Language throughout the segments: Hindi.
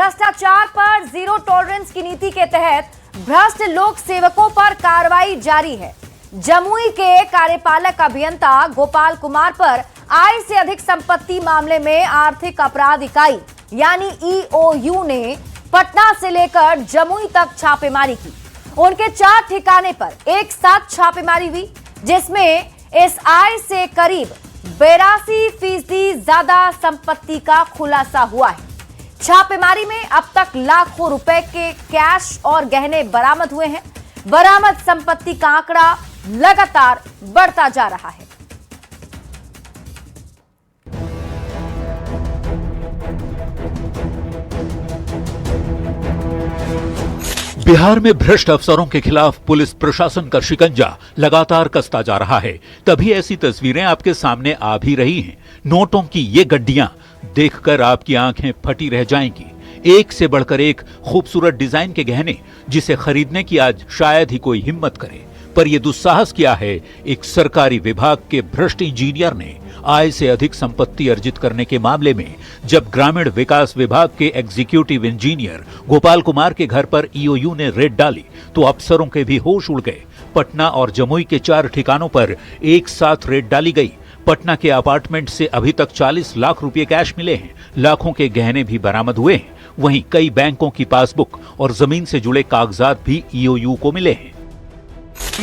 भ्रष्टाचार पर जीरो टॉलरेंस की नीति के तहत भ्रष्ट लोक सेवकों पर कार्रवाई जारी है। जमुई के कार्यपालक अभियंता गोपाल कुमार पर आय से अधिक संपत्ति मामले में आर्थिक अपराध इकाई यानी ईओयू ने पटना से लेकर जमुई तक छापेमारी की। उनके 4 ठिकाने पर एक साथ छापेमारी हुई, जिसमें इस आय से करीब 82% ज्यादा संपत्ति का खुलासा हुआ है। छापेमारी में अब तक लाखों रुपए के कैश और गहने बरामद हुए हैं। बरामद संपत्ति का आंकड़ा लगातार बढ़ता जा रहा है। बिहार में भ्रष्ट अफसरों के खिलाफ पुलिस प्रशासन का शिकंजा लगातार कसता जा रहा है। तभी ऐसी तस्वीरें आपके सामने आ भी रही हैं। नोटों की ये गड्डियां देखकर आपकी आंखें फटी रह जाएंगी। एक से बढ़कर एक खूबसूरत डिजाइन के गहने, जिसे खरीदने की आज शायद ही कोई हिम्मत करे। पर यह दुस्साहस किया है एक सरकारी विभाग के भ्रष्ट इंजीनियर ने आय से अधिक संपत्ति अर्जित करने के मामले में। जब ग्रामीण विकास विभाग के एग्जीक्यूटिव इंजीनियर गोपाल कुमार के घर पर ईओयू ने रेड डाली तो अफसरों के भी होश उड़ गए। पटना और जमुई के 4 ठिकानों पर एक साथ रेड डाली गई। पटना के अपार्टमेंट से अभी तक 40 लाख रुपए कैश मिले हैं। लाखों के गहने भी बरामद हुए हैं। वहीं कई बैंकों की पासबुक और जमीन से जुड़े कागजात भी ईओयू को मिले हैं।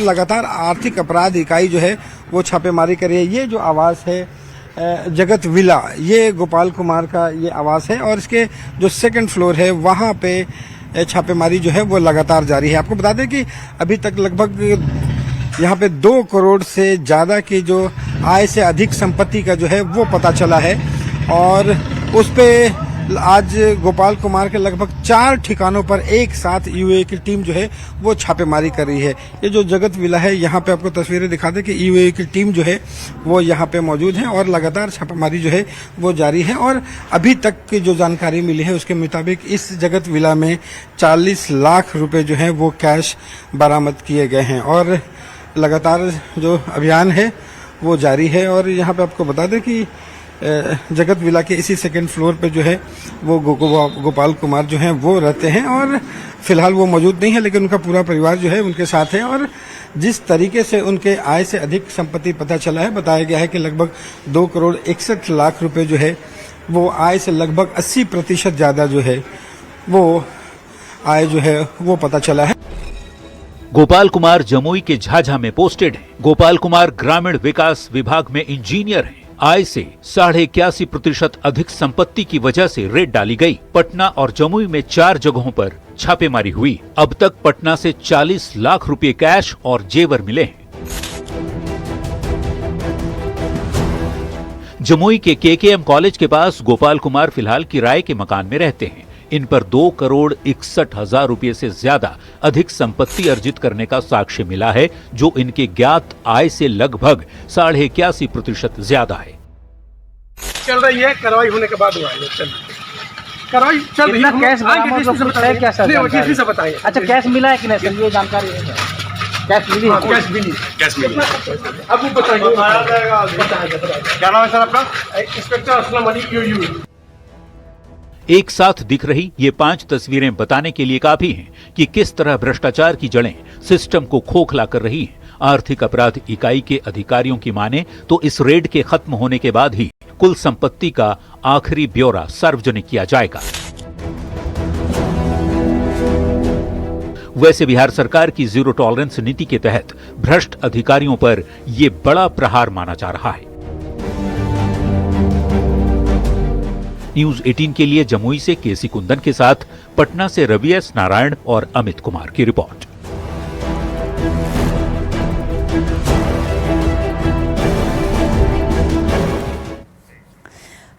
लगातार आर्थिक अपराध इकाई जो है वो छापेमारी कर रही है। ये जो आवास है जगत विला, ये गोपाल कुमार का ये आवास है और इसके जो 2nd फ्लोर है वहाँ पे छापेमारी जो है वो लगातार जारी है। आपको बता दें कि अभी तक लगभग यहाँ पे 2 करोड़ से ज्यादा की जो आय से अधिक संपत्ति का जो है वो पता चला है और उस पे आज गोपाल कुमार के लगभग 4 ठिकानों पर एक साथ ईओयू की टीम जो है वो छापेमारी कर रही है। ये जो जगत विला है, यहाँ पे आपको तस्वीरें दिखा दें कि ईओयू की टीम जो है वो यहाँ पे मौजूद है और लगातार छापेमारी जो है वो जारी है। और अभी तक की जो जानकारी मिली है उसके मुताबिक इस जगत विला में 40 लाख रुपए जो है वो कैश बरामद किए गए हैं और लगातार जो अभियान है वो जारी है। और यहाँ पे आपको बता दें कि जगत विला के इसी 2nd फ्लोर पे जो है वो गोपाल कुमार जो हैं वो रहते हैं और फिलहाल वो मौजूद नहीं है, लेकिन उनका पूरा परिवार जो है उनके साथ है। और जिस तरीके से उनके आय से अधिक संपत्ति पता चला है, बताया गया है कि लगभग 2 करोड़ 61 लाख रुपए जो है वो आय से लगभग 80% ज्यादा जो है वो आय जो है वो पता चला है। गोपाल कुमार जमुई के झाझा में पोस्टेड है। गोपाल कुमार ग्रामीण विकास विभाग में इंजीनियर हैं। आय से 81.5% अधिक संपत्ति की वजह से रेड डाली गई। पटना और जमुई में 4 जगहों पर छापेमारी हुई। अब तक पटना से 40 लाख रुपए कैश और जेवर मिले हैं। जमुई के केकेएम कॉलेज के पास गोपाल कुमार फिलहाल किराए के मकान में रहते हैं। इन पर 2 करोड़ 61 हजार रुपए से ज्यादा अधिक संपत्ति अर्जित करने का साक्ष्य मिला है, जो इनके ज्ञात आय से लगभग 81.5% ज्यादा है। चल रही है, कार्रवाई होने के बाद हुआ है। कार्रवाई चल रही है। कैश बताइए क्या सर बताइए। अच्छा, कैश मिला है कि नहीं सर, ये जानकारी है? कैश मिली है? कैश मिली। अब बताइए क्या नाम है सर आपका? Inspector Aslam Ali EOU. एक साथ दिख रही ये 5 तस्वीरें बताने के लिए काफी हैं कि किस तरह भ्रष्टाचार की जड़ें सिस्टम को खोखला कर रही हैं। आर्थिक अपराध इकाई के अधिकारियों की माने तो इस रेड के खत्म होने के बाद ही कुल संपत्ति का आखिरी ब्यौरा सार्वजनिक किया जाएगा। वैसे बिहार सरकार की जीरो टॉलरेंस नीति के तहत भ्रष्ट अधिकारियों पर यह बड़ा प्रहार माना जा रहा है। न्यूज 18 के लिए जमुई से केसी कुंदन के साथ पटना से रवि एस नारायण और अमित कुमार की रिपोर्ट।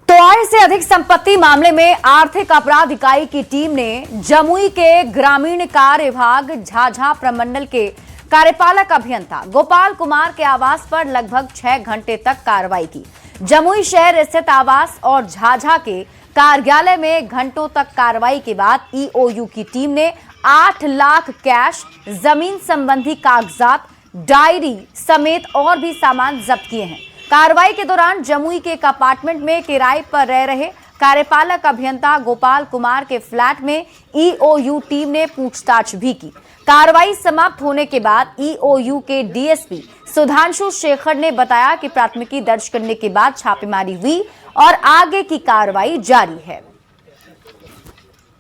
तो आय से अधिक संपत्ति मामले में आर्थिक अपराध इकाई की टीम ने जमुई के ग्रामीण कार्य विभाग झाझा प्रमंडल के कार्यपालक अभियंता गोपाल कुमार के आवास पर लगभग 6 घंटे तक कार्रवाई की। जमुई शहर स्थित आवास और झाझा के कार्यालय में घंटों तक कार्रवाई के बाद ईओयू की टीम ने 8 लाख कैश, जमीन संबंधी कागजात, डायरी समेत और भी सामान जब्त किए हैं। कार्रवाई के दौरान जमुई के एक अपार्टमेंट में किराए पर रह रहे कार्यपालक अभियंता गोपाल कुमार के फ्लैट में ईओयू टीम ने पूछताछ भी की। कार्रवाई समाप्त होने के बाद ईओयू के डीएसपी सुधांशु शेखर ने बताया कि प्राथमिकी दर्ज करने के बाद छापेमारी हुई और आगे की कार्रवाई जारी है।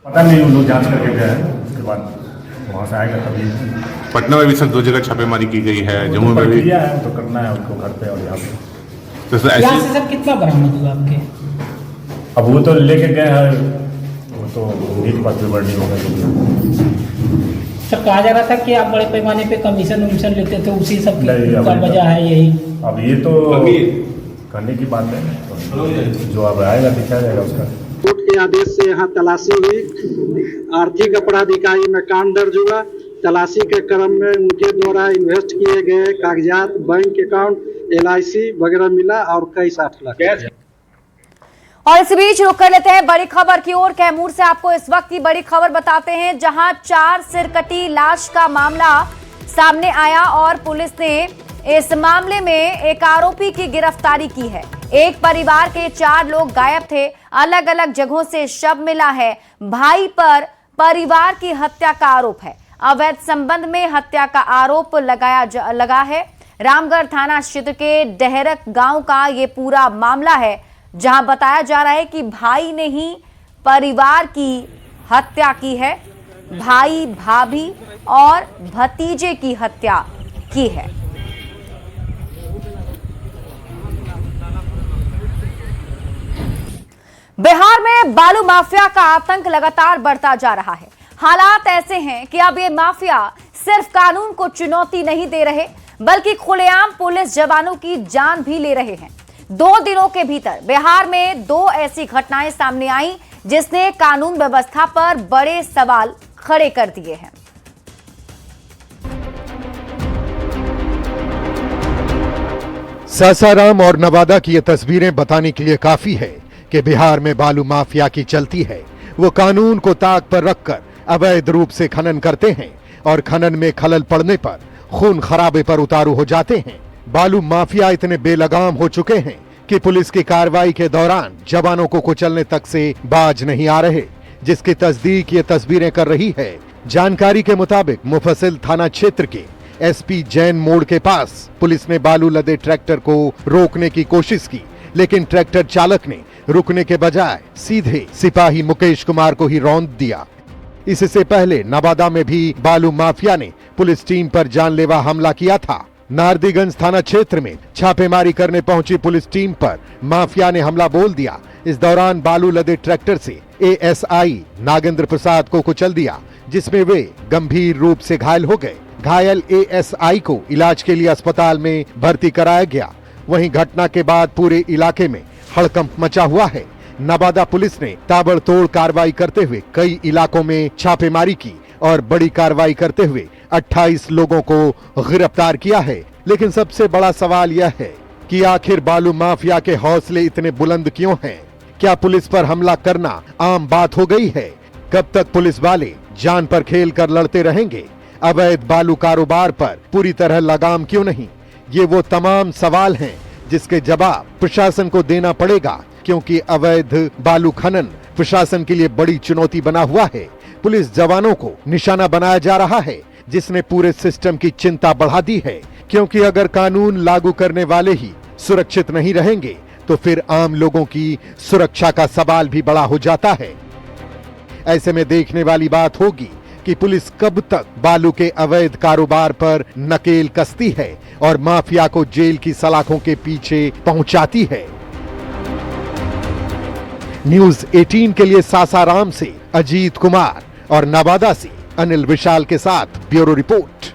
पता नहीं, उन लोग जांच करके गए हैं, उसके बाद वहाँ से आएगा तभी। पटना में भी सर 2 जगह छापेमारी की गई है, जम्मू में भी किया है, तो करना है उनको घर पे और यहाँ पे। तो सर यहाँ ऐसे से सर कितना बरामद हुआ आपके? अब वो तो लेके गए हैं, वो तो नीट पर बर्निंग होगा। सर कहा जा रहा था कि आप बड़े पैमाने पे कमीशन वमीशन लेते थे, उसी सब नहीं, का अभी वजह है यही। अब ये तो करने की बात है, तो जो अब आएगा दिखाया जाएगा उसका। कोर्ट के आदेश से यहाँ तलाशी हुई, आर्थिक अपराध इकाई में कांड दर्ज हुआ। तलाशी के क्रम में उनके द्वारा इन्वेस्ट किए गए कागजात, बैंक अकाउंट, LIC वगैरह मिला और कई 60 लाख। और इस बीच रुक कर लेते हैं बड़ी खबर की ओर। कैमूर से आपको इस वक्त की बड़ी खबर बताते हैं, जहां 4 सिरकटी लाश का मामला सामने आया और पुलिस ने इस मामले में एक आरोपी की गिरफ्तारी की है। एक परिवार के 4 लोग गायब थे, अलग अलग जगहों से शव मिला है। भाई पर परिवार की हत्या का आरोप है। अवैध संबंध में हत्या का आरोप लगा है। रामगढ़ थाना क्षेत्र के डहरक गांव का ये पूरा मामला है, जहां बताया जा रहा है कि भाई ने ही परिवार की हत्या की है। भाई, भाभी और भतीजे की हत्या की है। बिहार में बालू माफिया का आतंक लगातार बढ़ता जा रहा है। हालात ऐसे हैं कि अब ये माफिया सिर्फ कानून को चुनौती नहीं दे रहे, बल्कि खुलेआम पुलिस जवानों की जान भी ले रहे हैं। 2 दिनों के भीतर बिहार में 2 ऐसी घटनाएं सामने आई, जिसने कानून व्यवस्था पर बड़े सवाल खड़े कर दिए हैं। सासाराम और नवादा की ये तस्वीरें बताने के लिए काफी है कि बिहार में बालू माफिया की चलती है। वो कानून को ताक पर रखकर अवैध रूप से खनन करते हैं और खनन में खलल पड़ने पर खून खराबे पर उतारू हो जाते हैं। बालू माफिया इतने बेलगाम हो चुके हैं कि पुलिस की कार्रवाई के दौरान जवानों को कुचलने तक से बाज नहीं आ रहे, जिसकी तस्दीक ये तस्वीरें कर रही है। जानकारी के मुताबिक मुफस्सिल थाना क्षेत्र के SP जैन मोड़ के पास पुलिस ने बालू लदे ट्रैक्टर को रोकने की कोशिश की, लेकिन ट्रैक्टर चालक ने रुकने के बजाय सीधे सिपाही मुकेश कुमार को ही रौंद दिया। इससे पहले नवादा में भी बालू माफिया ने पुलिस टीम पर जानलेवा हमला किया था। नारदीगंज थाना क्षेत्र में छापेमारी करने पहुंची पुलिस टीम पर माफिया ने हमला बोल दिया। इस दौरान बालू लदे ट्रैक्टर से ASI नागेंद्र प्रसाद को कुचल दिया, जिसमें वे गंभीर रूप से घायल हो गए। घायल ASI को इलाज के लिए अस्पताल में भर्ती कराया गया। वहीं घटना के बाद पूरे इलाके में हड़कंप मचा हुआ है। नवादा पुलिस ने ताबड़तोड़ कार्रवाई करते हुए कई इलाकों में छापेमारी की और बड़ी कार्रवाई करते हुए 28 लोगों को गिरफ्तार किया है। लेकिन सबसे बड़ा सवाल यह है कि आखिर बालू माफिया के हौसले इतने बुलंद क्यों हैं? क्या पुलिस पर हमला करना आम बात हो गई है? कब तक पुलिस वाले जान पर खेल कर लड़ते रहेंगे? अवैध बालू कारोबार पर पूरी तरह लगाम क्यों नहीं? ये वो तमाम सवाल हैं जिसके जवाब प्रशासन को देना पड़ेगा, क्योंकि अवैध बालू खनन प्रशासन के लिए बड़ी चुनौती बना हुआ है। पुलिस जवानों को निशाना बनाया जा रहा है, जिसने पूरे सिस्टम की चिंता बढ़ा दी है, क्योंकि अगर कानून लागू करने वाले ही सुरक्षित नहीं रहेंगे तो फिर आम लोगों की सुरक्षा का सवाल भी बड़ा हो जाता है। ऐसे में देखने वाली बात होगी कि पुलिस कब तक बालू के अवैध कारोबार पर नकेल कसती है और माफिया को जेल की सलाखों के पीछे पहुंचाती है। न्यूज़ 18 के लिए सासाराम से अजीत कुमार और नवादा से अनिल विशाल के साथ ब्यूरो रिपोर्ट।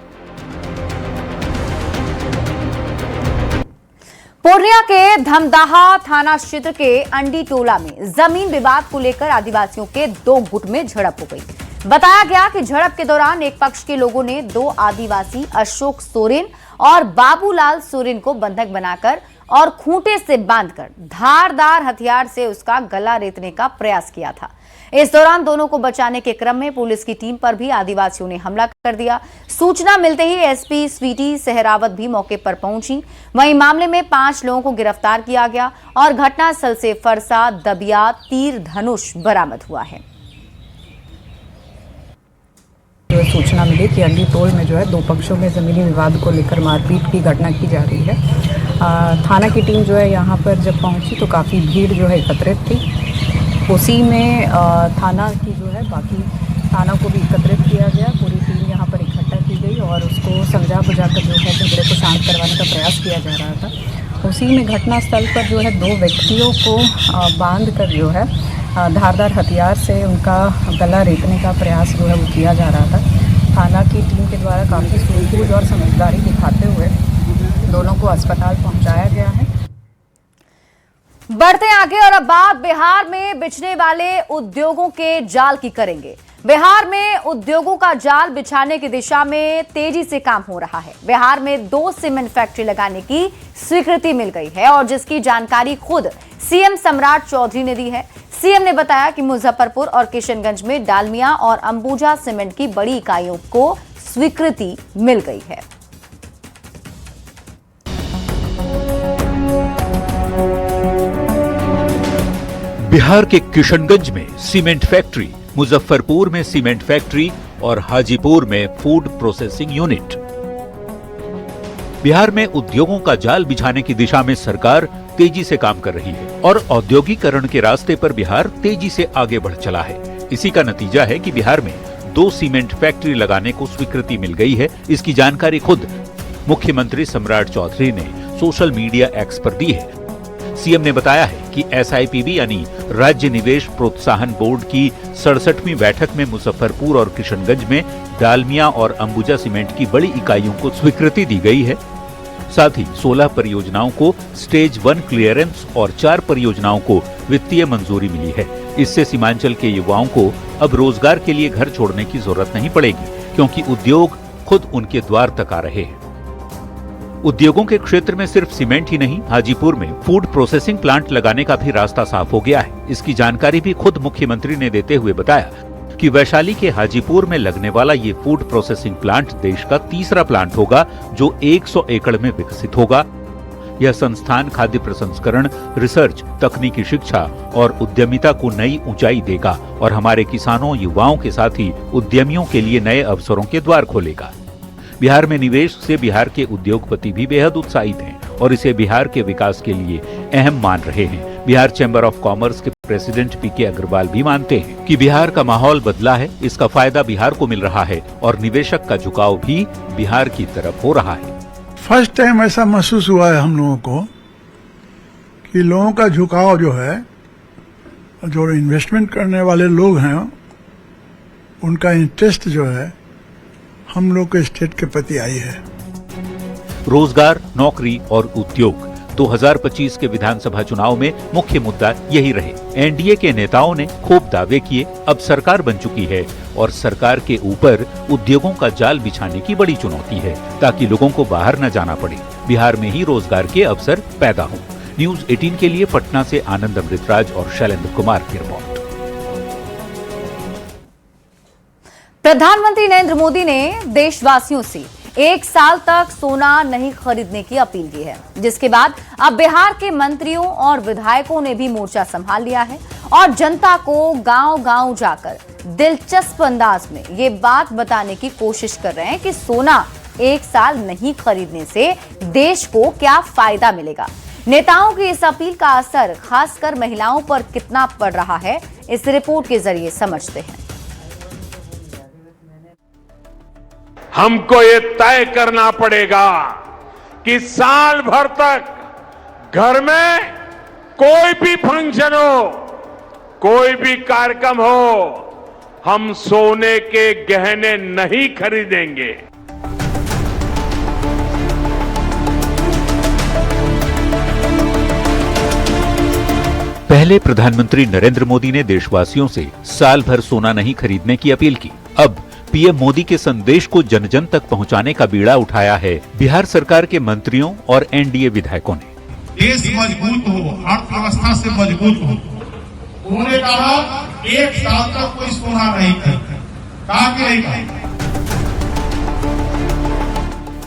पूर्णिया के धमदाहा थाना क्षेत्र के अंडी टोला में जमीन विवाद को लेकर आदिवासियों के 2 गुट में झड़प हो गई। बताया गया कि झड़प के दौरान एक पक्ष के लोगों ने 2 आदिवासी अशोक सोरेन और बाबूलाल सोरेन को बंधक बनाकर और खूंटे से बांधकर धारदार हथियार से उसका गला रेतने का प्रयास किया था। इस दौरान दोनों को बचाने के क्रम में पुलिस की टीम पर भी आदिवासियों ने हमला कर दिया। सूचना मिलते ही एसपी स्वीटी सहरावत भी मौके पर पहुंची। वहीं मामले में 5 लोगों को गिरफ्तार किया गया और घटनास्थल से फरसा, दबिया, तीर धनुष बरामद हुआ है। सूचना मिली कि अंडी टोल में जो है 2 पक्षों में ज़मीनी विवाद को लेकर मारपीट की घटना की जा रही है। थाना की टीम जो है यहाँ पर जब पहुँची तो काफ़ी भीड़ जो है एकत्रित थी। उसी में थाना की जो है बाकी थाना को भी एकत्रित किया गया। पूरी टीम यहाँ पर इकट्ठा की गई और उसको समझा बुझाकर जो है झगड़े को शांत करवाने का प्रयास किया जा रहा था। उसी में घटनास्थल पर जो है 2 व्यक्तियों को बांध कर जो है धारदार हथियार से उनका गला रेतने का प्रयास जो है वो किया जा रहा था। थाना की टीम के द्वारा काफ़ी सूझबूझ और समझदारी दिखाते हुए दोनों को अस्पताल पहुंचाया गया है। बढ़ते आगे और अब बात बिहार में बिछने वाले उद्योगों के जाल की करेंगे। बिहार में उद्योगों का जाल बिछाने की दिशा में तेजी से काम हो रहा है। बिहार में 2 सीमेंट फैक्ट्री लगाने की स्वीकृति मिल गई है और जिसकी जानकारी खुद सीएम सम्राट चौधरी ने दी है। सीएम ने बताया कि मुजफ्फरपुर और किशनगंज में डालमिया और अंबुजा सीमेंट की बड़ी इकाइयों को स्वीकृति मिल गई है। बिहार के किशनगंज में सीमेंट फैक्ट्री, मुजफ्फरपुर में सीमेंट फैक्ट्री और हाजीपुर में फूड प्रोसेसिंग यूनिट। बिहार में उद्योगों का जाल बिछाने की दिशा में सरकार तेजी से काम कर रही है और औद्योगिकरण के रास्ते पर बिहार तेजी से आगे बढ़ चला है। इसी का नतीजा है कि बिहार में 2 सीमेंट फैक्ट्री लगाने को स्वीकृति मिल गई है। इसकी जानकारी खुद मुख्यमंत्री सम्राट चौधरी ने सोशल मीडिया एक्स पर दी है। सीएम ने बताया है कि SIPB यानी राज्य निवेश प्रोत्साहन बोर्ड की 67वीं बैठक में मुजफ्फरपुर और किशनगंज में डालमिया और अंबुजा सीमेंट की बड़ी इकाइयों को स्वीकृति दी गई है। साथ ही 16 परियोजनाओं को स्टेज 1 क्लियरेंस और 4 परियोजनाओं को वित्तीय मंजूरी मिली है। इससे सीमांचल के युवाओं को अब रोजगार के लिए घर छोड़ने की जरूरत नहीं पड़ेगी, क्योंकि उद्योग खुद उनके द्वार तक आ रहे हैं। उद्योगों के क्षेत्र में सिर्फ सीमेंट ही नहीं, हाजीपुर में फूड प्रोसेसिंग प्लांट लगाने का भी रास्ता साफ हो गया है। इसकी जानकारी भी खुद मुख्यमंत्री ने देते हुए बताया कि वैशाली के हाजीपुर में लगने वाला ये फूड प्रोसेसिंग प्लांट देश का 3रा प्लांट होगा जो 100 एकड़ में विकसित होगा। यह संस्थान खाद्य प्रसंस्करण, रिसर्च, तकनीकी शिक्षा और उद्यमिता को नई ऊंचाई देगा और हमारे किसानों, युवाओं के साथ ही उद्यमियों के लिए नए अवसरों के द्वार खोलेगा। बिहार में निवेश से बिहार के उद्योगपति भी बेहद उत्साहित हैं और इसे बिहार के विकास के लिए अहम मान रहे हैं। बिहार चैम्बर ऑफ कॉमर्स के प्रेसिडेंट PK अग्रवाल भी मानते हैं कि बिहार का माहौल बदला है, इसका फायदा बिहार को मिल रहा है और निवेशक का झुकाव भी बिहार की तरफ हो रहा है। फर्स्ट टाइम ऐसा महसूस हुआ है हम लोगों को कि लोगों का झुकाव जो है, जो इन्वेस्टमेंट करने वाले लोग हैं, उनका इंटरेस्ट जो है हम लोग के स्टेट के प्रति आई है। रोजगार, नौकरी और उद्योग 2025 के विधानसभा चुनाव में मुख्य मुद्दा यही रहे। एनडीए के नेताओं ने खूब दावे किए। अब सरकार बन चुकी है और सरकार के ऊपर उद्योगों का जाल बिछाने की बड़ी चुनौती है ताकि लोगों को बाहर न जाना पड़े, बिहार में ही रोजगार के अवसर पैदा हों। न्यूज 18 के लिए पटना से आनंद अमृतराज और शैलेंद्र कुमार की रिपोर्ट। प्रधानमंत्री नरेंद्र मोदी ने देशवासियों से 1 साल तक सोना नहीं खरीदने की अपील की है, जिसके बाद अब बिहार के मंत्रियों और विधायकों ने भी मोर्चा संभाल लिया है और जनता को गांव-गांव जाकर दिलचस्प अंदाज में ये बात बताने की कोशिश कर रहे हैं कि सोना 1 साल नहीं खरीदने से देश को क्या फायदा मिलेगा। नेताओं की इस अपील का असर खासकर महिलाओं पर कितना पड़ रहा है, इस रिपोर्ट के जरिए समझते हैं। हमको ये तय करना पड़ेगा कि साल भर तक घर में कोई भी फंक्शन हो, कोई भी कार्यक्रम हो, हम सोने के गहने नहीं खरीदेंगे। पहले प्रधानमंत्री नरेंद्र मोदी ने देशवासियों से साल भर सोना नहीं खरीदने की अपील की। अब पीएम मोदी के संदेश को जन जन तक पहुंचाने का बीड़ा उठाया है बिहार सरकार के मंत्रियों और एनडीए विधायकों ने। देश मजबूत हो, अर्थव्यवस्था से मजबूत हो, उन्होंने कहा 1 साल तक कोई सोना नहीं खरीदा, कहा कि नहीं खरीदा।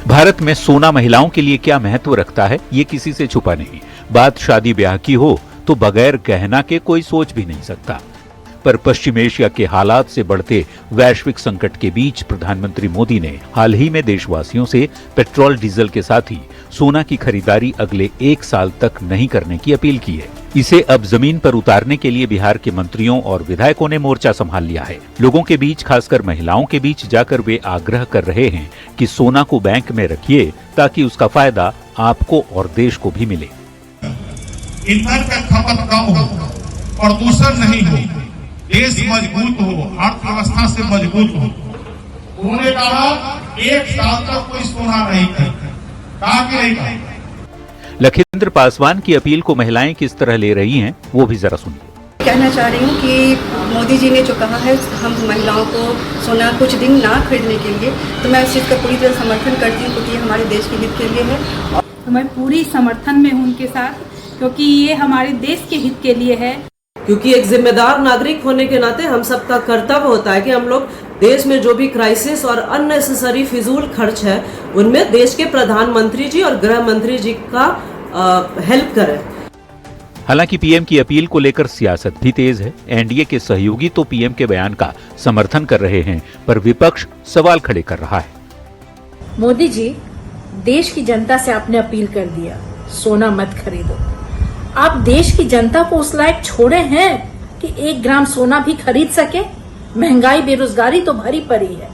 भारत में सोना महिलाओं के लिए क्या महत्व रखता है, ये किसी से छुपा नहीं। बात शादी ब्याह की हो तो बगैर गहना के कोई सोच भी नहीं सकता। पर पश्चिम एशिया के हालात से बढ़ते वैश्विक संकट के बीच प्रधानमंत्री मोदी ने हाल ही में देशवासियों से पेट्रोल डीजल के साथ ही सोना की खरीदारी अगले 1 साल तक नहीं करने की अपील की है। इसे अब जमीन पर उतारने के लिए बिहार के मंत्रियों और विधायकों ने मोर्चा संभाल लिया है। लोगों के बीच, खासकर महिलाओं के बीच जाकर वे आग्रह कर रहे हैं कि सोना को बैंक में रखिए ताकि उसका फायदा आपको और देश को भी मिले। ईंधन का खपत कम हो, प्रदूषण नहीं हो, देश मजबूत हो, अर्थव्यवस्था से मजबूत हो। उन्होंने कहा 1 साल तक कोई सोना नहीं खरीदा, कहा कि नहीं खरीदा। लखिंद्र पासवान की अपील को महिलाएं किस तरह ले रही हैं, वो भी जरा सुनिए। कहना चाह रही हूँ कि मोदी जी ने जो कहा है हम महिलाओं को सोना कुछ दिन ना खरीदने के लिए, तो मैं उस चीज़ का पूरी तरह समर्थन करती हूँ, क्योंकि हमारे देश के हित के लिए है। तो मैं पूरी समर्थन में हूँ उनके साथ, क्योंकि ये हमारे देश के हित के लिए है। क्योंकि एक जिम्मेदार नागरिक होने के नाते हम सबका कर्तव्य होता है कि हम लोग देश में जो भी क्राइसिस और अननेसेसरी फिजूल खर्च है उनमें देश के प्रधानमंत्री जी और गृह मंत्री जी का हेल्प करें। हालांकि पीएम की अपील को लेकर सियासत भी तेज है। एनडीए के सहयोगी तो पीएम के बयान का समर्थन कर रहे हैं, पर विपक्ष सवाल खड़े कर रहा है। मोदी जी, देश की जनता से आपने अपील कर दिया, सोना मत खरीदो। आप देश की जनता को उस लायक छोड़े हैं कि 1 ग्राम सोना भी खरीद सके? महंगाई, बेरोजगारी तो भरी पड़ी है।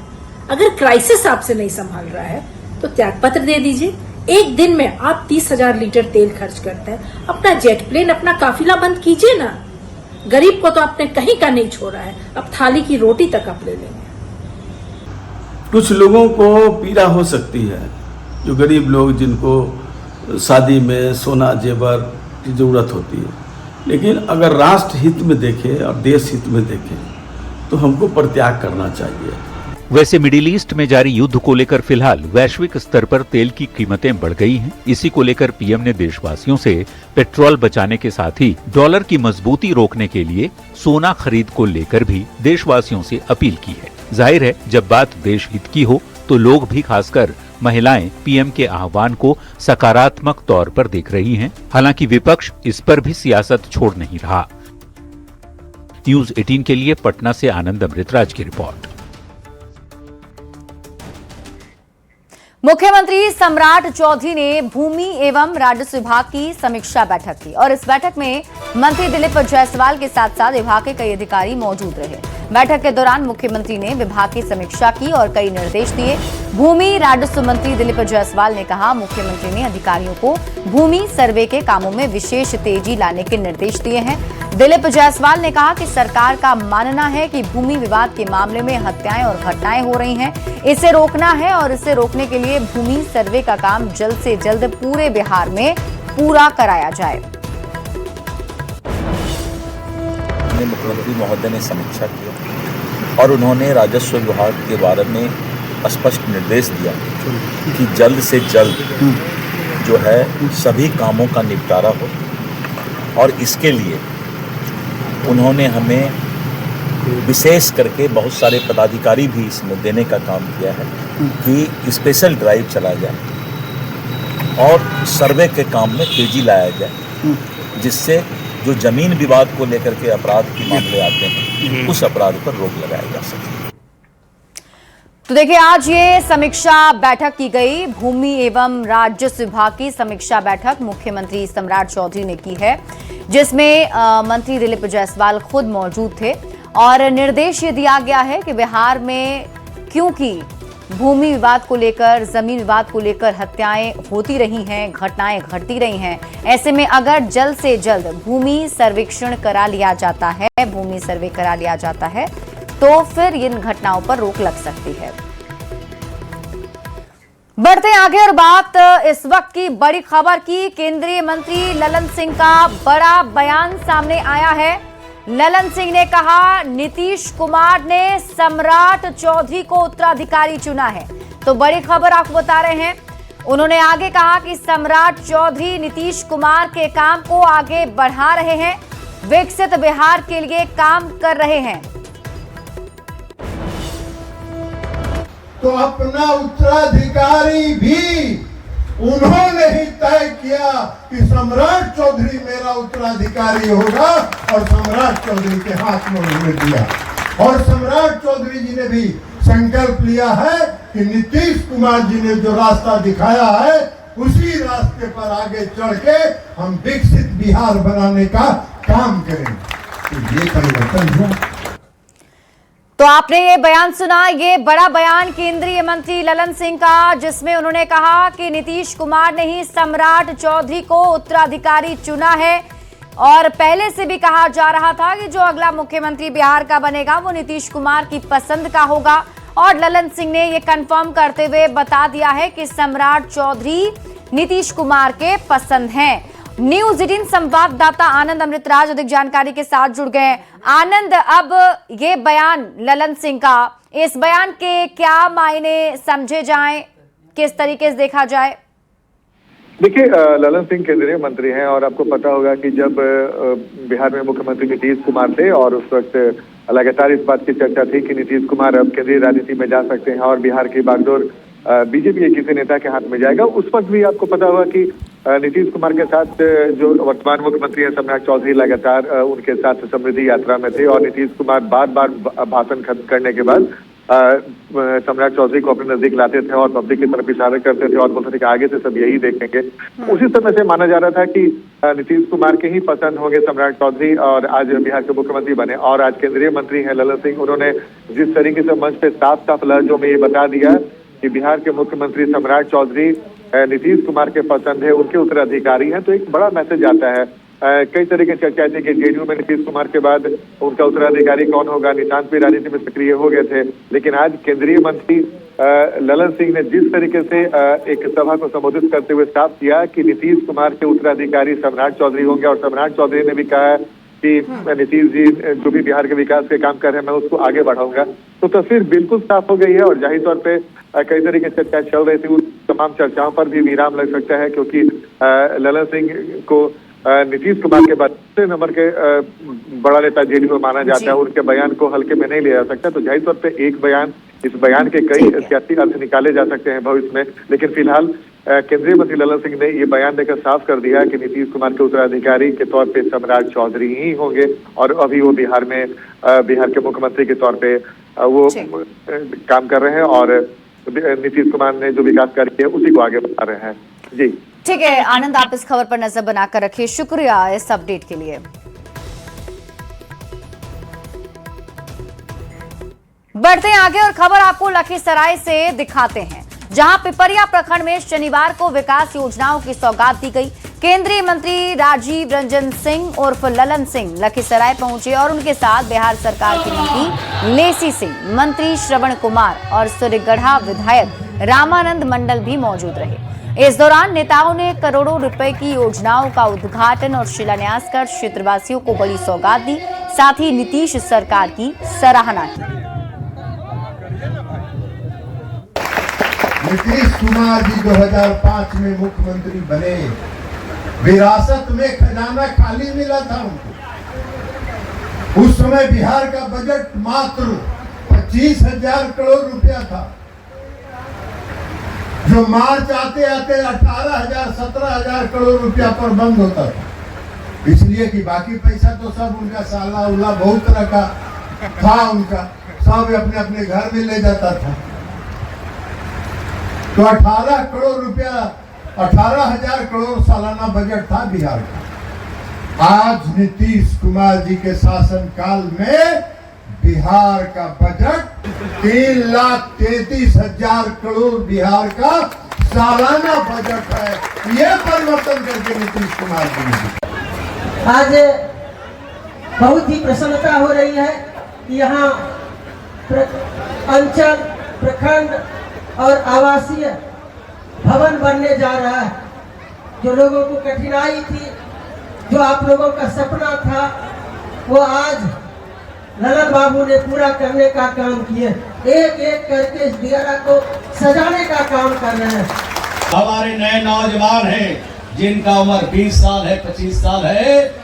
अगर क्राइसिस आपसे नहीं संभाल रहा है तो त्यागपत्र दे दीजिए। एक दिन में आप 30,000 लीटर तेल खर्च करते हैं, अपना जेट प्लेन, अपना काफिला बंद कीजिए ना। गरीब को तो आपने कहीं का नहीं छोड़ा है, अब थाली की रोटी तक आप ले लेंगे। कुछ लोगों को पीड़ा हो सकती है, जो गरीब लोग जिनको शादी में सोना जेवर की जरूरत होती है, लेकिन अगर राष्ट्र हित में देखें और देश हित में देखें तो हमको परित्याग करना चाहिए। वैसे मिडिल ईस्ट में जारी युद्ध को लेकर फिलहाल वैश्विक स्तर पर तेल की कीमतें बढ़ गई हैं। इसी को लेकर पीएम ने देशवासियों से पेट्रोल बचाने के साथ ही डॉलर की मजबूती रोकने के लिए सोना खरीद को लेकर भी देशवासियों से अपील की है। जाहिर है, जब बात देश हित की हो तो लोग भी, खासकर महिलाएं, पीएम के आह्वान को सकारात्मक तौर पर देख रही हैं। हालांकि विपक्ष इस पर भी सियासत छोड़ नहीं रहा। न्यूज़ 18 के लिए पटना से आनंद अमृतराज की रिपोर्ट। मुख्यमंत्री सम्राट चौधरी ने भूमि एवं राजस्व विभाग की समीक्षा बैठक की और इस बैठक में मंत्री दिलीप जायसवाल के साथ साथ विभाग के कई अधिकारी मौजूद रहे। बैठक के दौरान मुख्यमंत्री ने विभाग की समीक्षा की और कई निर्देश दिए। भूमि राजस्व मंत्री दिलीप जायसवाल ने कहा, मुख्यमंत्री ने अधिकारियों को भूमि सर्वे के कामों में विशेष तेजी लाने के निर्देश दिए हैं। दिलीप जायसवाल ने कहा कि सरकार का मानना है कि भूमि विवाद के मामले में हत्याएं और घटनाएं हो रही हैं, इसे रोकना है और इसे रोकने के लिए भूमि सर्वे का काम जल्द से जल्द पूरे बिहार में पूरा कराया जाए। मुख्यमंत्री महोदय ने समीक्षा की और उन्होंने राजस्व विभाग के बारे में स्पष्ट निर्देश दिया कि जल्द से जल्द जो है सभी कामों का निपटारा हो, और इसके लिए उन्होंने हमें विशेष करके बहुत सारे पदाधिकारी भी इसमें देने का काम किया है कि स्पेशल ड्राइव चलाया जाए और सर्वे के काम में तेजी लाया जाए, जिससे जो जमीन विवाद को लेकर के अपराध के मामले आते हैं उस अपराध पर रोक लगाया जा सके। तो देखिए, आज ये समीक्षा बैठक की गई। भूमि एवं राजस्व विभाग की समीक्षा बैठक मुख्यमंत्री सम्राट चौधरी ने की है, जिसमें मंत्री दिलीप जायसवाल खुद मौजूद थे और निर्देश ये दिया गया है कि बिहार में क्योंकि भूमि विवाद को लेकर, जमीन विवाद को लेकर हत्याएं होती रही हैं, घटनाएं घटती रही हैं, ऐसे में अगर जल्द से जल्द भूमि सर्वेक्षण करा लिया जाता है, भूमि सर्वे करा लिया जाता है, तो फिर इन घटनाओं पर रोक लग सकती है। बढ़ते आगे और बात इस वक्त की बड़ी खबर की। केंद्रीय मंत्री ललन सिंह का बड़ा बयान सामने आया है। ललन सिंह ने कहा, नीतीश कुमार ने सम्राट चौधरी को उत्तराधिकारी चुना है। तो बड़ी खबर आपको बता रहे हैं। उन्होंने आगे कहा कि सम्राट चौधरी नीतीश कुमार के काम को आगे बढ़ा रहे हैं विकसित बिहार के लिए काम कर रहे हैं। तो अपना उत्तराधिकारी भी उन्होंने ही तय किया कि सम्राट चौधरी मेरा उत्तराधिकारी होगा और सम्राट चौधरी के हाथ में उन्होंने दिया। और सम्राट चौधरी जी ने भी संकल्प लिया है कि नीतीश कुमार जी ने जो रास्ता दिखाया है उसी रास्ते पर आगे चढ़ के हम विकसित बिहार बनाने का काम करेंगे। तो ये परिवर्तन हुआ। तो आपने ये बयान सुना, ये बड़ा बयान केंद्रीय मंत्री ललन सिंह का, जिसमें उन्होंने कहा कि नीतीश कुमार ने ही सम्राट चौधरी को उत्तराधिकारी चुना है। और पहले से भी कहा जा रहा था कि जो अगला मुख्यमंत्री बिहार का बनेगा वो नीतीश कुमार की पसंद का होगा। और ललन सिंह ने ये कंफर्म करते हुए बता दिया है कि सम्राट चौधरी नीतीश कुमार के पसंद हैं। न्यूज 18 संवाददाता आनंद अमृतराज अधिक जानकारी के साथ जुड़ गए। आनंद, अब ये बयान ललन सिंह का, इस बयान के क्या मायने समझे जाएं, किस तरीके से देखा जाए? देखिए, ललन सिंह केंद्रीय मंत्री हैं और आपको पता होगा कि जब बिहार में मुख्यमंत्री नीतीश कुमार थे और उस वक्त लगातार इस बात की चर्चा थी कि नीतीश कुमार अब केंद्रीय राजनीति में जा सकते हैं और बिहार की बागडोर बीजेपी के किसी नेता के हाथ में जाएगा। उस वक्त भी आपको पता होगा कि नीतीश कुमार के साथ जो वर्तमान मुख्यमंत्री हैं सम्राट चौधरी लगातार उनके साथ समृद्धि यात्रा में थे और नीतीश कुमार बार बार भाषण खत्म करने के बाद सम्राट चौधरी को अपने नजदीक लाते थे और पब्लिक की तरफ इशारा करते थे और बोलते थे कि आगे से सब यही देखेंगे। उसी समय से माना जा रहा था कि नीतीश कुमार के ही पसंद होंगे सम्राट चौधरी और आज बिहार के मुख्यमंत्री बने। और आज केंद्रीय मंत्री हैं ललन सिंह, उन्होंने जिस तरीके से मंच पे साफ साफ लहजों में ये बता दिया कि बिहार के मुख्यमंत्री सम्राट चौधरी नीतीश कुमार के पसंद है, उनके उत्तराधिकारी हैं, तो एक बड़ा मैसेज आता है। कई तरह की चर्चाएं थी कि जेडीयू में नीतीश कुमार के बाद उनका उत्तराधिकारी कौन होगा, निशांत भी राजनीति में सक्रिय हो गए थे, लेकिन आज केंद्रीय मंत्री ललन सिंह ने जिस तरीके से एक सभा को संबोधित करते हुए साफ किया कि नीतीश कुमार के उत्तराधिकारी सम्राट चौधरी होंगे और सम्राट चौधरी ने भी कहा कि नीतीश जी जो भी बिहार के विकास के काम कर रहे हैं मैं उसको आगे बढ़ाऊंगा, तो तस्वीर बिल्कुल साफ हो गई है। और जाहिर तौर पे कई तरह की चर्चा चल रही थी, उस तमाम चर्चाओं पर भी विराम लग सकता है क्योंकि ललन सिंह को नीतीश कुमार के बाद दूसरे नंबर के बड़ा नेता जेडीयू में माना जाता है, उनके बयान को हल्के में नहीं लिया जा सकता। तो जाहिर तौर पे एक बयान, इस बयान के कई सियासी अर्थ निकाले जा सकते हैं भविष्य में, लेकिन फिलहाल केंद्रीय मंत्री ललन सिंह ने ये बयान देकर साफ कर दिया कि नीतीश कुमार के उत्तराधिकारी के तौर पे सम्राट चौधरी ही होंगे और अभी वो बिहार के मुख्यमंत्री के तौर पे वो काम कर रहे हैं और नीतीश कुमार ने जो विकास कार्य किया उसी को आगे बढ़ा रहे हैं। जी ठीक है आनंद, आप इस खबर पर नजर बनाकर रखिए। शुक्रिया इस अपडेट के लिए। बढ़ते हैं आगे और खबर आपको लखीसराय से दिखाते हैं, जहां पिपरिया प्रखंड में शनिवार को विकास योजनाओं की सौगात दी गई। केंद्रीय मंत्री राजीव रंजन सिंह उर्फ ललन सिंह लखीसराय पहुंचे और उनके साथ बिहार सरकार की मंत्री लेसी सिंह, मंत्री श्रवण कुमार और सूर्यगढ़ा विधायक रामानंद मंडल भी मौजूद रहे। इस दौरान नेताओं ने करोड़ों रुपए की योजनाओं का उद्घाटन और शिलान्यास कर क्षेत्रवासियों को बड़ी सौगात दी, साथ ही नीतीश सरकार की सराहना की। नीतीश कुमार जी 2005 में मुख्यमंत्री बने, विरासत में खजाना खाली मिला था उनको। उस समय बिहार का बजट मात्र 25,000 करोड़ रुपया था, जो मार्च आते आते 18,000 17,000 करोड़ रुपया पर बंद होता था, इसलिए कि बाकी पैसा तो सब उनका साला उला बहुत तरह का था, उनका सब अपने अपने घर में ले जाता था। तो 18 करोड़ रुपया 18,000 करोड़ सालाना बजट था बिहार का। आज नीतीश कुमार जी के शासनकाल में बिहार का बजट 3,33,000 करोड़ बिहार का सालाना बजट है। ये परिवर्तन करके नीतीश कुमार जी ने आज बहुत ही प्रसन्नता हो रही है कि यहाँ अंचल, प्रखंड और आवासीय भवन बनने जा रहा है। जो लोगों को कठिनाई थी, जो आप लोगों का सपना था, वो आज ललन बाबू ने पूरा करने का काम किए। एक एक करके इस दियारा को सजाने का काम कर रहे हैं। हमारे नए नौजवान हैं जिनका उम्र 20 साल है, 25 साल है,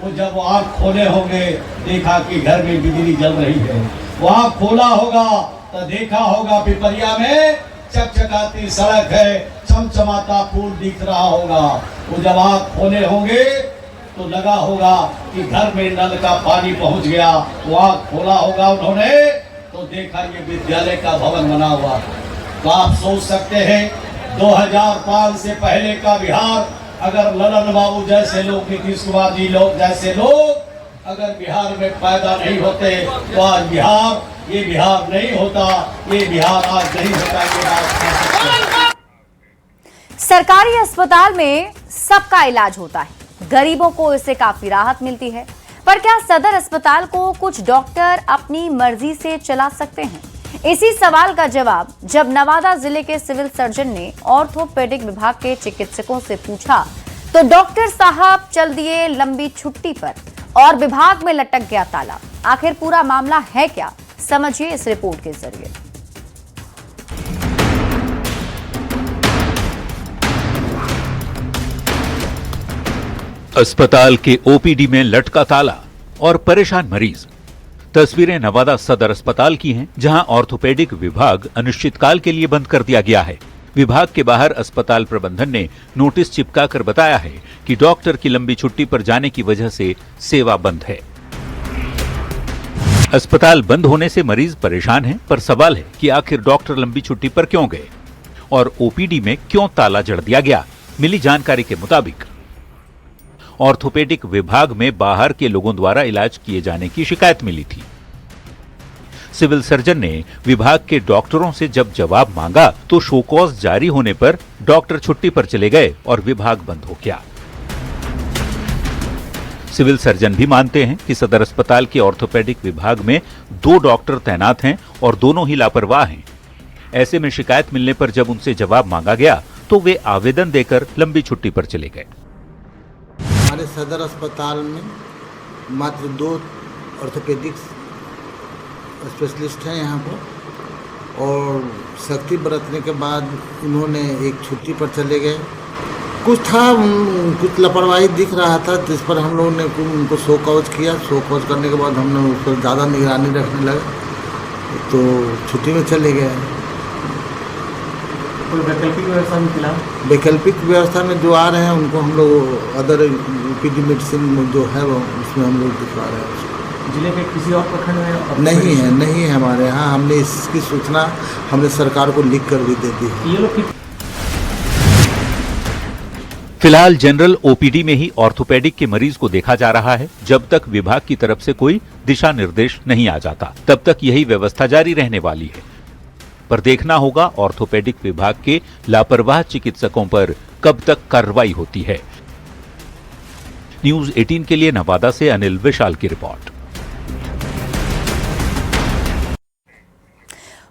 वो जब आँख खोले होंगे देखा कि घर में बिजली जल रही है, वो आँख खोला होगा तो देखा होगा पिपरिया में चकचकाती सड़क है, चमचमाता पुल दिख रहा होगा। वो जब आँख खोले होंगे तो लगा होगा कि घर में नल का पानी पहुंच गया। वो आँख खोला होगा उन्होंने तो देखा ये विद्यालय का भवन बना हुआ। तो आप सोच सकते हैं 2005 से पहले का बिहार, अगर ललन बाबू जैसे लोग, नीतीश कुमार जी लोग जैसे लोग अगर बिहार में पैदा नहीं होते तो आज ये बिहार नहीं होता, ये बिहार आज नहीं होता। ये बात कह सकते हैं। सरकारी अस्पताल में सबका इलाज होता है, गरीबों को इससे काफी राहत मिलती है, पर क्या सदर अस्पताल को कुछ डॉक्टर अपनी मर्जी से चला सकते हैं? इसी सवाल का जवाब जब नवादा जिले के सिविल सर्जन ने ऑर्थोपेडिक विभाग के चिकित्सकों से पूछा तो डॉक्टर साहब चल दिए लंबी छुट्टी पर और विभाग में लटक गया ताला। आखिर पूरा मामला है क्या, समझिए इस रिपोर्ट के जरिए। अस्पताल के ओपीडी में लटका ताला और परेशान मरीज। तस्वीरें नवादा सदर अस्पताल की हैं, जहां ऑर्थोपेडिक विभाग अनिश्चितकाल के लिए बंद कर दिया गया है। विभाग के बाहर अस्पताल प्रबंधन ने नोटिस चिपकाकर बताया है कि डॉक्टर की लंबी छुट्टी पर जाने की वजह से सेवा बंद है। अस्पताल बंद होने से मरीज परेशान हैं, पर सवाल है कि आखिर डॉक्टर लंबी छुट्टी पर क्यों गए और ओपीडी में क्यों ताला जड़ दिया गया। मिली जानकारी के मुताबिक ऑर्थोपेडिक विभाग में बाहर के लोगों द्वारा इलाज किए जाने की शिकायत मिली थी। सिविल सर्जन ने विभाग के डॉक्टरों से जब जवाब मांगा तो शोकॉज जारी होने पर डॉक्टर छुट्टी पर चले गए और विभाग बंद हो गया। सिविल सर्जन भी मानते हैं कि सदर अस्पताल के ऑर्थोपेडिक विभाग में 2 डॉक्टर तैनात हैं और दोनों ही लापरवाह हैं। ऐसे में शिकायत मिलने पर जब उनसे जवाब मांगा गया तो वे आवेदन देकर लंबी छुट्टी पर चले गए। हमारे सदर अस्पताल में मात्र 2 ऑर्थोपेडिक स्पेशलिस्ट हैं यहाँ पर, और सख्ती बरतने के बाद उन्होंने एक छुट्टी पर चले गए। कुछ लापरवाही दिख रहा था, जिस पर हम लोगों ने उनको शो कॉज किया। शो कॉज करने के बाद हमने उस पर ज़्यादा निगरानी रखने लगे तो छुट्टी में चले गए। वैकल्पिक व्यवस्था में खिलाफ वैकल्पिक व्यवस्था में जो आ रहे हैं उनको हम लोग अदर यूपीडी मेडिसिन जो है वो उसमें हम लोग दिखा रहे हैं। जिले के किसी और प्रखंड में नहीं है हमारे यहाँ। हमने इसकी सूचना हमने सरकार को लिख कर भी दे दी है। फिलहाल जनरल ओपीडी में ही ऑर्थोपेडिक के मरीज को देखा जा रहा है। जब तक विभाग की तरफ से कोई दिशा निर्देश नहीं आ जाता तब तक यही व्यवस्था जारी रहने वाली है। पर देखना होगा ऑर्थोपेडिक विभाग के लापरवाह चिकित्सकों पर कब तक कार्रवाई होती है। न्यूज 18 के लिए नवादा से अनिल विशाल की रिपोर्ट।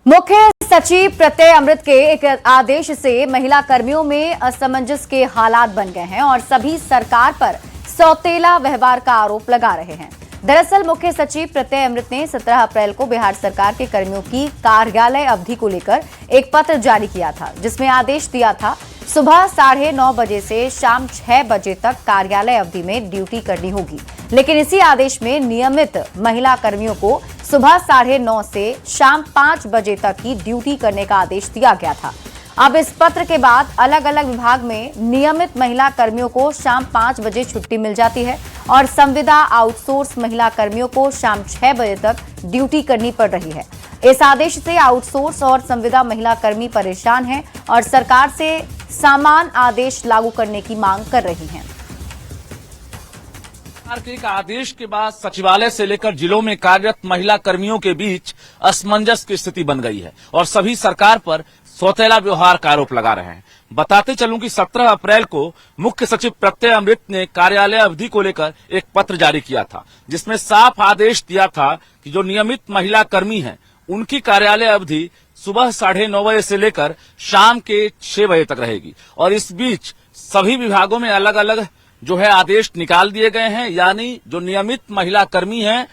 मुख्य सचिव प्रत्यय अमृत के एक आदेश से महिला कर्मियों में असमंजस के हालात बन गए हैं और सभी सरकार पर सौतेला व्यवहार का आरोप लगा रहे हैं। दरअसल मुख्य सचिव प्रत्यय अमृत ने 17 अप्रैल को बिहार सरकार के कर्मियों की कार्यालय अवधि को लेकर एक पत्र जारी किया था, जिसमें आदेश दिया था सुबह 9:30 बजे से शाम 6 बजे तक कार्यालय अवधि में ड्यूटी करनी होगी। लेकिन इसी आदेश में नियमित महिला कर्मियों को सुबह 9:30 से शाम 5 बजे तक ही ड्यूटी करने का आदेश दिया गया था। अब इस पत्र के बाद अलग अलग विभाग में नियमित महिला कर्मियों को शाम 5 बजे छुट्टी मिल जाती है और संविदा आउटसोर्स महिला कर्मियों को शाम 6 बजे तक ड्यूटी करनी पड़ रही है। इस आदेश से आउटसोर्स और संविदा महिला कर्मी परेशान हैं और सरकार से समान आदेश लागू करने की मांग कर रही हैं। सरकार के एक आदेश के बाद सचिवालय से लेकर जिलों में कार्यरत महिला कर्मियों के बीच असमंजस की स्थिति बन गई है और सभी सरकार पर सौतेला व्यवहार का आरोप लगा रहे हैं। बताते चलूं कि 17 अप्रैल को मुख्य सचिव प्रत्यय अमृत ने कार्यालय अवधि को लेकर एक पत्र जारी किया था, जिसमें साफ आदेश दिया था कि जो नियमित महिला कर्मी हैं उनकी कार्यालय अवधि सुबह 9:30 बजे से लेकर शाम के 6 बजे तक रहेगी और इस बीच सभी विभागों में अलग अलग जो है आदेश निकाल दिए गए हैं। यानी जो नियमित महिला कर्मी हैं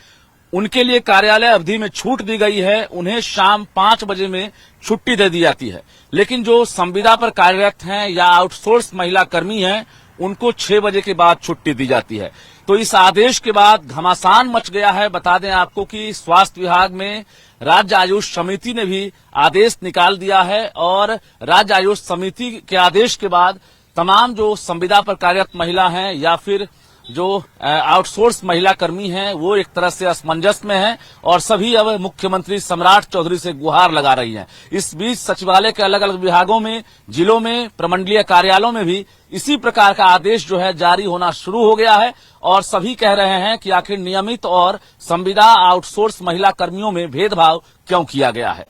उनके लिए कार्यालय अवधि में छूट दी गई है, उन्हें शाम 5 बजे में छुट्टी दे दी जाती है। लेकिन जो संविदा पर कार्यरत हैं या आउटसोर्स महिला कर्मी हैं उनको 6 बजे के बाद छुट्टी दी जाती है। तो इस आदेश के बाद घमासान मच गया है। बता दें आपको कि स्वास्थ्य विभाग में राज्य आयुष समिति ने भी आदेश निकाल दिया है और राज्य आयुष समिति के आदेश के बाद तमाम जो संविदा पर कार्यरत महिला हैं या फिर जो आउटसोर्स महिला कर्मी हैं वो एक तरह से असमंजस में हैं और सभी अब मुख्यमंत्री सम्राट चौधरी से गुहार लगा रही हैं। इस बीच सचिवालय के अलग अलग विभागों में, जिलों में, प्रमंडलीय कार्यालयों में भी इसी प्रकार का आदेश जो है जारी होना शुरू हो गया है और सभी कह रहे हैं कि आखिर नियमित और संविदा आउटसोर्स महिला कर्मियों में भेदभाव क्यों किया गया है।